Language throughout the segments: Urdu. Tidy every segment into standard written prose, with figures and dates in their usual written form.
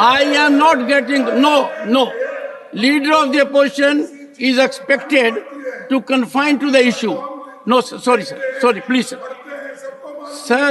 I am not getting. No. Leader of the opposition is expected to confine to the issue. No, sir. Sorry, please, sir.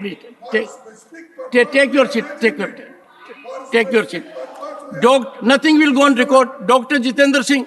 Please. Take your seat. Take your seat. Nothing will go on record. Dr. Jitendra Singh.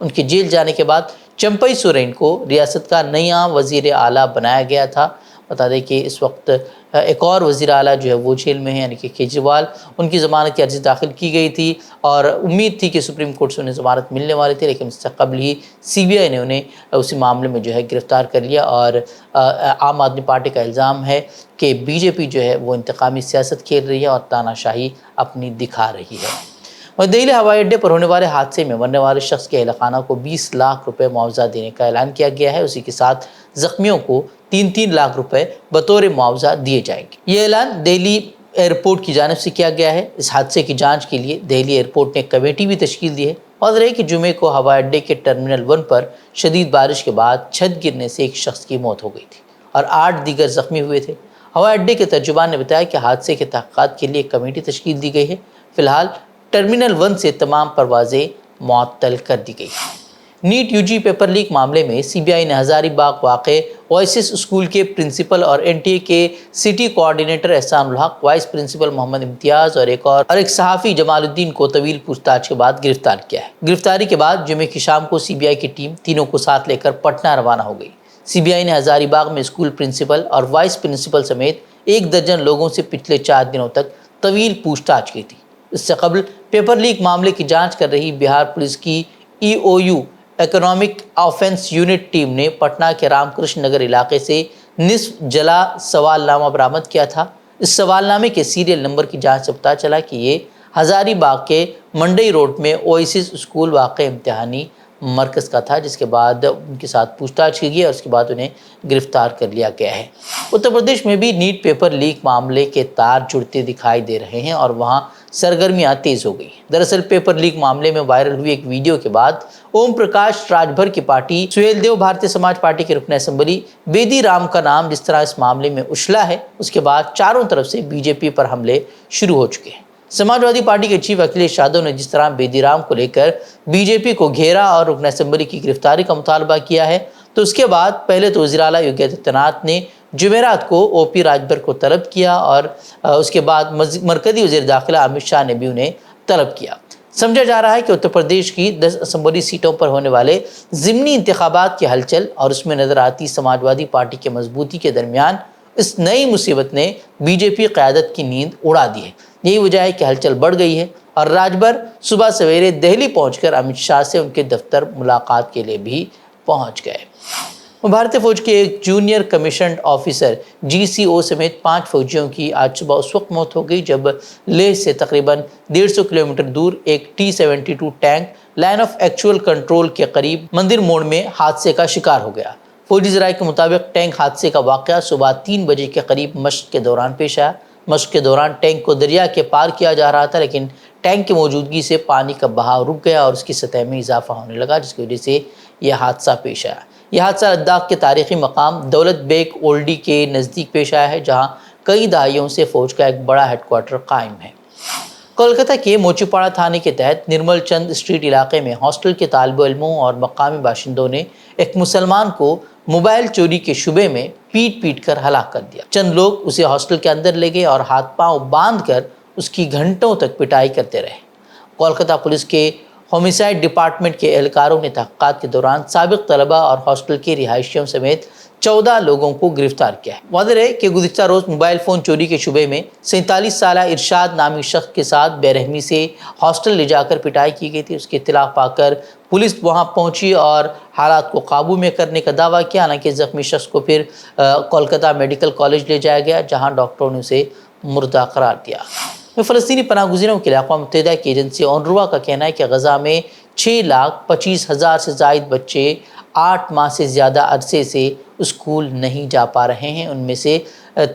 ان کے جیل جانے کے بعد چمپئی سورین کو ریاست کا نیا وزیر اعلیٰ بنایا گیا تھا۔ بتا دیں کہ اس وقت ایک اور وزیر اعلیٰ جو ہے وہ جیل میں ہیں، یعنی کہ کیجریوال، ان کی ضمانت کی عرضی داخل کی گئی تھی اور امید تھی کہ سپریم کورٹ سے انہیں ضمانت ملنے والی تھی، لیکن اس سے قبل ہی سی بی آئی نے انہیں اسی معاملے میں جو ہے گرفتار کر لیا۔ اور عام آدمی پارٹی کا الزام ہے کہ بی جے پی جو ہے وہ انتقامی سیاست کھیل رہی ہے اور تاناشاہی اپنی دکھا رہی ہے۔ اور دہلی ہوائی اڈے پر ہونے والے حادثے میں مرنے والے شخص کے اہل خانہ کو 20 لاکھ روپے معاوضہ دینے کا اعلان کیا گیا ہے۔ اسی کے ساتھ زخمیوں کو 3 لاکھ روپے بطور معاوضہ دیے جائیں گے۔ یہ اعلان دہلی ایئرپورٹ کی جانب سے کیا گیا ہے۔ اس حادثے کی جانچ کے لیے دہلی ایئرپورٹ نے ایک کمیٹی بھی تشکیل دی ہے۔ واضح ہے کہ جمعے کو ہوائی اڈے کے ٹرمینل 1 پر شدید بارش کے بعد چھت گرنے سے ایک شخص کی موت ہو گئی تھی اور 8 دیگر زخمی ہوئے تھے۔ ہوائی اڈے کے ترجمان نے بتایا کہ حادثے کے تحقیقات کے لیے ایک کمیٹی تشکیل دی گئی ہے۔ فی الحال ٹرمینل 1 سے تمام پروازیں معطل کر دی گئی ہیں۔ NEET U G paper leak معاملے میں سی بی آئی نے ہزاری باغ واقع اوائسس اسکول کے پرنسپل اور این ٹی اے کے سٹی کوآرڈینیٹر احسان الحق، وائس پرنسپل محمد امتیاز اور ایک صحافی جمال الدین کو طویل پوچھ تاچھ کے بعد گرفتار کیا ہے۔ گرفتاری کے بعد جمعے کی شام کو سی بی آئی کی ٹیم تینوں کو ساتھ لے کر پٹنہ روانہ ہو گئی۔ سی بی آئی نے ہزاری باغ میں اسکول پرنسپل اور وائس پرنسپل سمیت 1 درجن لوگوں سے پچھلے 4 دنوں تک طویل پوچھ تاچھ کی تھی۔ اس سے قبل پیپر لیک معاملے کی جانچ کر رہی بہار پولیس کی E O U economic offence unit team نے پٹنہ کے رام کرشن نگر علاقے سے نصف جلا سوال نامہ برآمد کیا تھا۔ اس سوال نامے کے سیریل نمبر کی جانچ سے پتہ چلا کہ یہ ہزاری باغ کے منڈئی روڈ میں اوائسس اسکول واقع امتحانی مرکز کا تھا، جس کے بعد ان کے ساتھ پوچھ تاچھ کی گئی اور اس کے بعد انہیں گرفتار کر لیا گیا ہے۔ اتر پردیش میں بھی نیٹ پیپر لیک معاملے کے تار جڑتے دکھائی دے رہے ہیں اور وہاں سرگرمیاں تیز ہو گئی۔ دراصل پیپر لیک معاملے میں وائرل ہوئی ایک ویڈیو کے بعد اوم پرکاش راج بھر کی پارٹی سہیل دیو بھارتیہ سماج پارٹی کے رکن اسمبلی بیدی رام کا نام جس طرح اس معاملے میں اچھلا ہے، اس کے بعد چاروں طرف سے بی جے پی پر حملے شروع ہو چکے ہیں۔ سماجوادی پارٹی کے چیف اکھلیش یادو نے جس طرح بیدی رام کو لے کر بی جے پی کو گھیرا اور رکن اسمبلی کی گرفتاری کا مطالبہ کیا ہے، تو اس کے بعد پہلے تو وزیر اعلیٰ یوگی آدتیہ ناتھ نے جمعرات کو او پی راجبھر کو طلب کیا اور اس کے بعد مرکزی وزیر داخلہ امت شاہ نے بھی انہیں طلب کیا۔ سمجھا جا رہا ہے کہ اتر پردیش کی 10 اسمبلی سیٹوں پر ہونے والے ضمنی انتخابات کی ہلچل اور اس میں نظر آتی سماجوادی پارٹی کے مضبوطی کے درمیان اس نئی مصیبت نے بی جے پی قیادت کی نیند اڑا دی ہے۔ یہی وجہ ہے کہ ہلچل بڑھ گئی ہے اور راجبھر صبح سویرے دہلی پہنچ کر امت شاہ سے ان کے دفتر ملاقات کے لیے بھی پہنچ گئے۔ بھارتی فوج کے ایک جونیئر کمیشنڈ آفیسر جی سی او سمیت 5 فوجیوں کی آج صبح اس وقت موت ہو گئی جب لیہ سے تقریباً 150 کلومیٹر دور ایک T-72 tank line of actual control کے قریب مندر موڑ میں حادثے کا شکار ہو گیا۔ فوجی ذرائع کے مطابق ٹینک حادثے کا واقعہ صبح 3 بجے کے قریب مشق کے دوران پیش آیا۔ مشق کے دوران ٹینک کو دریا کے پار کیا جا رہا تھا، لیکن ٹینک کی موجودگی سے پانی کا بہاؤ رک گیا اور اس کی سطح میں اضافہ ہونے لگا، جس کی وجہ سے یہ حادثہ پیش آیا۔ یہ حادثہ لداخ کے تاریخی مقام دولت بیگ اولڈی کے نزدیک پیش آیا ہے، جہاں کئی دہائیوں سے فوج کا ایک بڑا ہیڈ کوارٹر قائم ہے۔ کولکتہ کے موچی پاڑا تھانے کے تحت نرمل چند اسٹریٹ علاقے میں ہاسٹل کے طالب علموں اور مقامی باشندوں نے ایک مسلمان کو موبائل چوری کے شبے میں پیٹ کر ہلاک کر دیا۔ چند لوگ اسے ہاسٹل کے اندر لے گئے اور ہاتھ پاؤں باندھ کر اس کی گھنٹوں تک پٹائی کرتے رہے۔ کولکتہ پولیس کے ہومیسائیڈ ڈپارٹمنٹ کے اہلکاروں نے تحقیقات کے دوران سابق طلبہ اور ہاسٹل کے رہائشیوں سمیت 14 لوگوں کو گرفتار کیا ہے۔ واضح ہے کہ گزشتہ روز موبائل فون چوری کے شبے میں 47 سالہ ارشاد نامی شخص کے ساتھ بے رحمی سے ہاسٹل لے جا کر پٹائی کی گئی تھی۔ اس کی اطلاع پا کر پولیس وہاں پہنچی اور حالات کو قابو میں کرنے کا دعویٰ کیا، حالانکہ زخمی شخص کو پھر کولکتہ میڈیکل کالج لے جایا گیا، جہاں ڈاکٹروں نے اسے مردہ قرار دیا۔ فلسطینی پناہ گزینوں کے لیے اقوام متحدہ کی ایجنسی اونروا کا کہنا ہے کہ غزہ میں 6,25,000 سے زائد بچے 8 ماہ سے زیادہ عرصے سے اسکول نہیں جا پا رہے ہیں۔ ان میں سے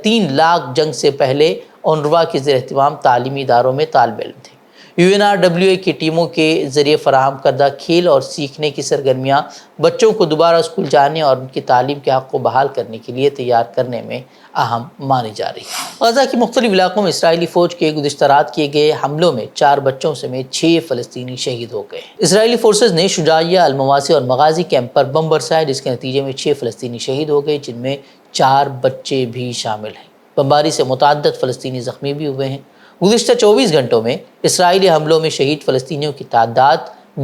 3 لاکھ جنگ سے پہلے اونروا کے زیر اہتمام تعلیمی اداروں میں طالب علم تھے۔ UNRWA کی ٹیموں کے ذریعے فراہم کردہ کھیل اور سیکھنے کی سرگرمیاں بچوں کو دوبارہ اسکول جانے اور ان کی تعلیم کے حق کو بحال کرنے کے لیے تیار کرنے میں اہم مانی جا رہی ہے۔ غزہ کے مختلف علاقوں میں اسرائیلی فوج کے گزشتہ رات کیے گئے حملوں میں 4 بچوں سمیت 6 فلسطینی شہید ہو گئے۔ اسرائیلی فورسز نے شجاعیہ، المواسی اور مغازی کیمپ پر بم برسائے، جس کے نتیجے میں 6 فلسطینی شہید ہو گئے، جن میں 4 بچے بھی شامل ہیں۔ بمباری سے متعدد فلسطینی زخمی بھی ہوئے ہیں۔ گزشتہ 24 گھنٹوں میں اسرائیلی حملوں میں شہید فلسطینیوں کی تعداد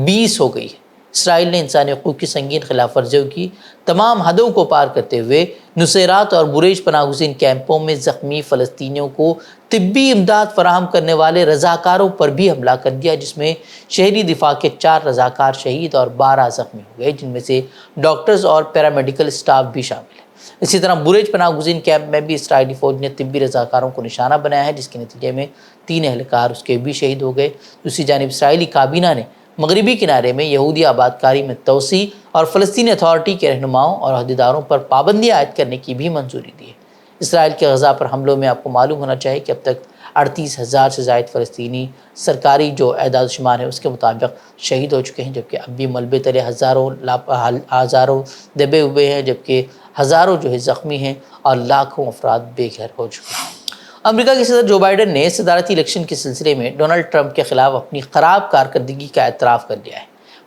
20 ہو گئی ہے۔ اسرائیل نے انسانی حقوق کی سنگین خلاف ورزیوں کی تمام حدوں کو پار کرتے ہوئے نصیرات اور بریج پناہ گزین کیمپوں میں زخمی فلسطینیوں کو طبی امداد فراہم کرنے والے رضاکاروں پر بھی حملہ کر دیا، جس میں شہری دفاع کے 4 رضاکار شہید اور 12 زخمی ہوئے، جن میں سے ڈاکٹرز اور پیرامیڈیکل اسٹاف بھی شامل ہے۔ اسی طرح بریج پناہ گزین کیمپ میں بھی اسرائیلی فوج نے طبی رضاکاروں کو نشانہ بنایا ہے، جس کے نتیجے میں 3 اہلکار اس کے بھی شہید ہو گئے۔ دوسری جانب اسرائیلی کابینہ نے مغربی کنارے میں یہودی آباد کاری میں توسیع اور فلسطینی اتھارٹی کے رہنماؤں اور عہدیداروں پر پابندیاں عائد کرنے کی بھی منظوری دی ہے۔ اسرائیل کے غزہ پر حملوں میں آپ کو معلوم ہونا چاہیے کہ اب تک 38,000 سے زائد فلسطینی سرکاری جو اعداد و شمار ہے اس کے مطابق شہید ہو چکے ہیں، جبکہ اب بھی ملبے تلے ہزاروں دبے ہوئے ہیں، جبکہ ہزاروں جو ہے زخمی ہیں اور لاکھوں افراد بے گھر ہو چکے ہیں۔ امریکہ کے صدر جو بائیڈن نے صدارتی الیکشن کے سلسلے میں ڈونلڈ ٹرمپ کے خلاف اپنی خراب کارکردگی کا اعتراف کر لیا ہے۔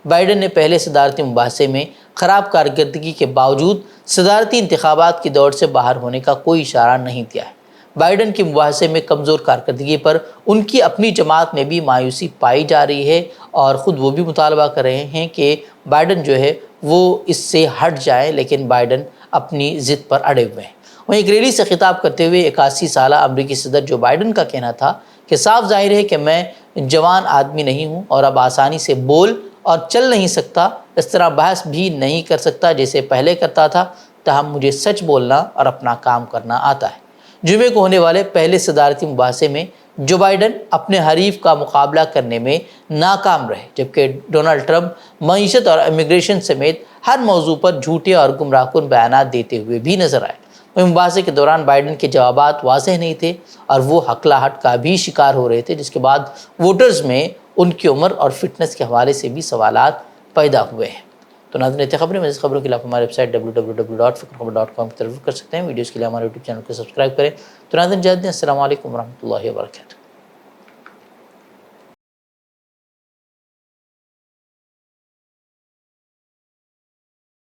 بائیڈن نے پہلے صدارتی مباحثے میں خراب کارکردگی کے باوجود صدارتی انتخابات کی دوڑ سے باہر ہونے کا کوئی اشارہ نہیں دیا ہے۔ بائیڈن کی مباحثے میں کمزور کارکردگی پر ان کی اپنی جماعت میں بھی مایوسی پائی جا رہی ہے اور خود وہ بھی مطالبہ کر رہے ہیں کہ بائیڈن جو ہے وہ اس سے ہٹ جائیں، لیکن بائیڈن اپنی ضد پر اڑے ہوئے ہیں۔ وہیں ایک ریلی سے خطاب کرتے ہوئے 81 سالہ امریکی صدر جو بائیڈن کا کہنا تھا کہ صاف ظاہر ہے کہ میں جوان آدمی نہیں ہوں اور اب آسانی سے بول اور چل نہیں سکتا، اس طرح بحث بھی نہیں کر سکتا جیسے پہلے کرتا تھا، تاہم مجھے سچ بولنا اور اپنا کام کرنا آتا ہے۔ جمعے کو ہونے والے پہلے صدارتی مباحثے میں جو بائیڈن اپنے حریف کا مقابلہ کرنے میں ناکام رہے، جبکہ ڈونلڈ ٹرمپ معیشت اور امیگریشن سمیت ہر موضوع پر جھوٹے اور گمراہ کن بیانات دیتے ہوئے بھی نظر آئے۔ وہ مباحثے کے دوران بائیڈن کے جوابات واضح نہیں تھے اور وہ ہکلاہٹ کا بھی شکار ہو رہے تھے، جس کے بعد ووٹرز میں ان کی عمر اور فٹنس کے حوالے سے بھی سوالات پیدا ہوئے ہیں۔ تو ناظرین، خبریں مزید خبروں کے لیے آپ ہماری ویب سائٹ www.fikrkhabar.com کی طرف کر سکتے ہیں۔ ویڈیوز کے لیے ہمارے یوٹیوب چینل کو سبسکرائب کریں۔ تو ناظرین، السلام علیکم ورحمۃ اللہ وبرکاتہ۔